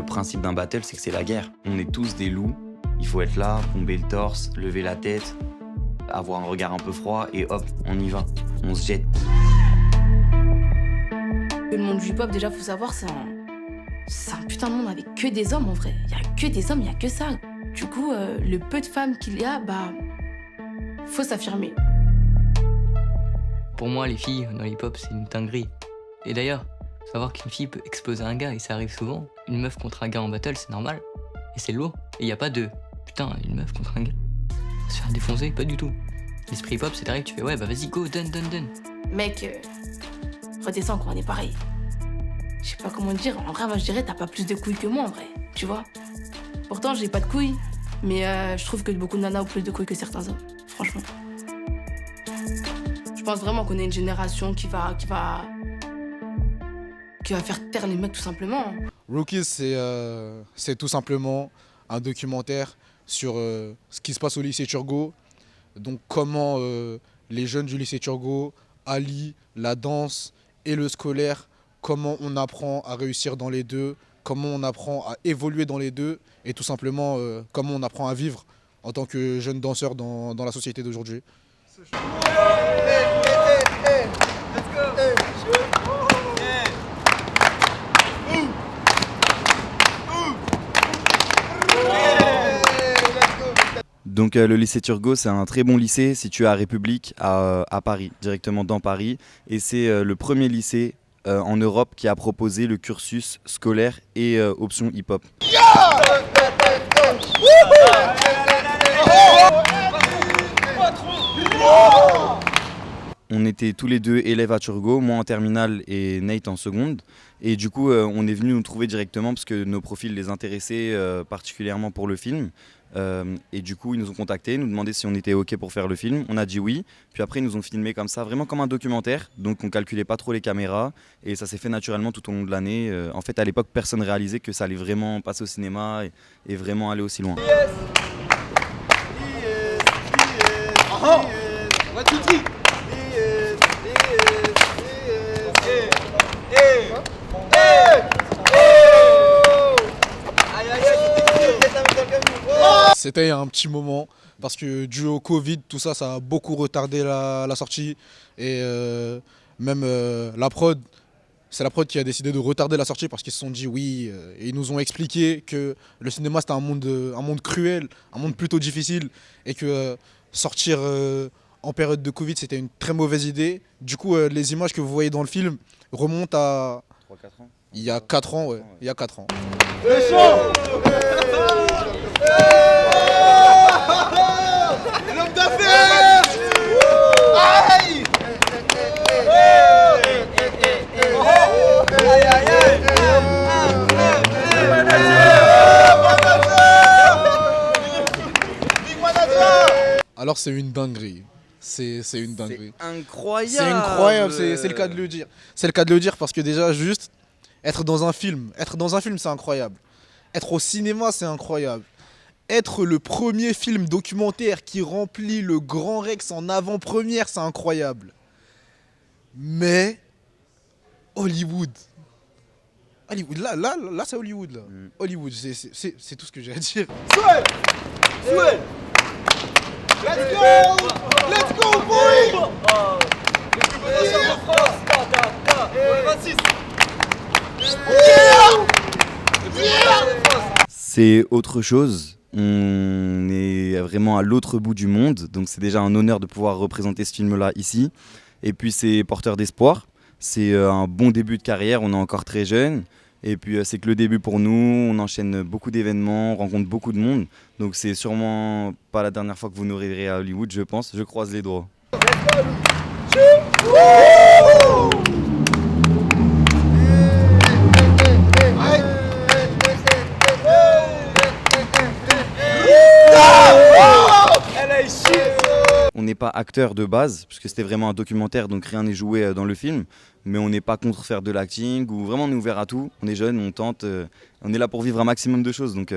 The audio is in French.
le principe d'un battle, c'est que c'est la guerre. On est tous des loups, il faut être là, bomber le torse, lever la tête, avoir un regard un peu froid et hop, on y va, on se jette. Le monde du hip-hop, déjà, faut savoir, c'est un putain de monde avec que des hommes en vrai. Il y a que des hommes, il y a que ça. Du coup, le peu de femmes qu'il y a, faut s'affirmer. Pour moi, les filles dans le hip-hop, c'est une dinguerie. Et d'ailleurs, savoir qu'une fille peut exploser un gars, et ça arrive souvent, une meuf contre un gars en battle, c'est normal. Et c'est lourd. Et il n'y a pas de putain, une meuf contre un gars. Se faire défoncer, pas du tout. L'esprit hip-hop, c'est t'arrives, tu fais ouais, bah vas-y, go, donne. Mec, redescends quand on est pareil. Je sais pas comment dire, en vrai, moi je dirais, t'as pas plus de couilles que moi en vrai, tu vois. Pourtant, j'ai pas de couilles, mais je trouve que beaucoup de nanas ont plus de couilles que certains hommes, franchement. Je pense vraiment qu'on est une génération qui va faire taire les mecs tout simplement. Rookies, c'est tout simplement un documentaire sur ce qui se passe au lycée Turgot. Donc comment les jeunes du lycée Turgot allient la danse et le scolaire, comment on apprend à réussir dans les deux, comment on apprend à évoluer dans les deux et tout simplement comment on apprend à vivre en tant que jeune danseur dans la société d'aujourd'hui. Donc le lycée Turgot, c'est un très bon lycée situé à République, à Paris, directement dans Paris. Et c'est le premier lycée en Europe qui a proposé le cursus scolaire et option hip-hop. On était tous les deux élèves à Turgot, moi en terminale et Nate en seconde. Et du coup, on est venu nous trouver directement parce que nos profils les intéressaient particulièrement pour le film. Et du coup, ils nous ont contactés, nous demandaient si on était OK pour faire le film. On a dit oui. Puis après, ils nous ont filmé comme ça, vraiment comme un documentaire. Donc, on calculait pas trop les caméras. Et ça s'est fait naturellement tout au long de l'année. En fait, à l'époque, personne ne réalisait que ça allait vraiment passer au cinéma et vraiment aller aussi loin. C'était un petit moment parce que dû au Covid, tout ça, ça a beaucoup retardé la sortie. Et même la prod, c'est la prod qui a décidé de retarder la sortie parce qu'ils se sont dit oui. Et ils nous ont expliqué que le cinéma c'était un monde cruel, un monde plutôt difficile. Et que sortir en période de Covid, c'était une très mauvaise idée. Du coup, les images que vous voyez dans le film remontent à 3-4 ans. Il y a 4 ans, ouais. Il y a 4 ans. L'homme d'affaires! Aïe! Alors c'est une dinguerie. C'est une dinguerie. C'est incroyable. C'est incroyable, c'est le cas de le dire. C'est le cas de le dire parce que déjà juste être dans un film c'est incroyable. Être au cinéma c'est incroyable. Être le premier film documentaire qui remplit le Grand Rex en avant-première, c'est incroyable. Mais Hollywood, là c'est Hollywood là. Hollywood, c'est tout ce que j'ai à dire. Souhait! Let's go! Let's go, boy! C'est autre chose. On est vraiment à l'autre bout du monde, donc c'est déjà un honneur de pouvoir représenter ce film-là ici. Et puis c'est porteur d'espoir. C'est un bon début de carrière, on est encore très jeune. Et puis c'est que le début pour nous, on enchaîne beaucoup d'événements, on rencontre beaucoup de monde. Donc c'est sûrement pas la dernière fois que vous nous verrez à Hollywood, je pense. Je croise les doigts. On n'est pas acteur de base, puisque c'était vraiment un documentaire, donc rien n'est joué dans le film. Mais on n'est pas contre faire de l'acting, ou vraiment on est ouvert à tout. On est jeune, on tente, on est là pour vivre un maximum de choses. Donc,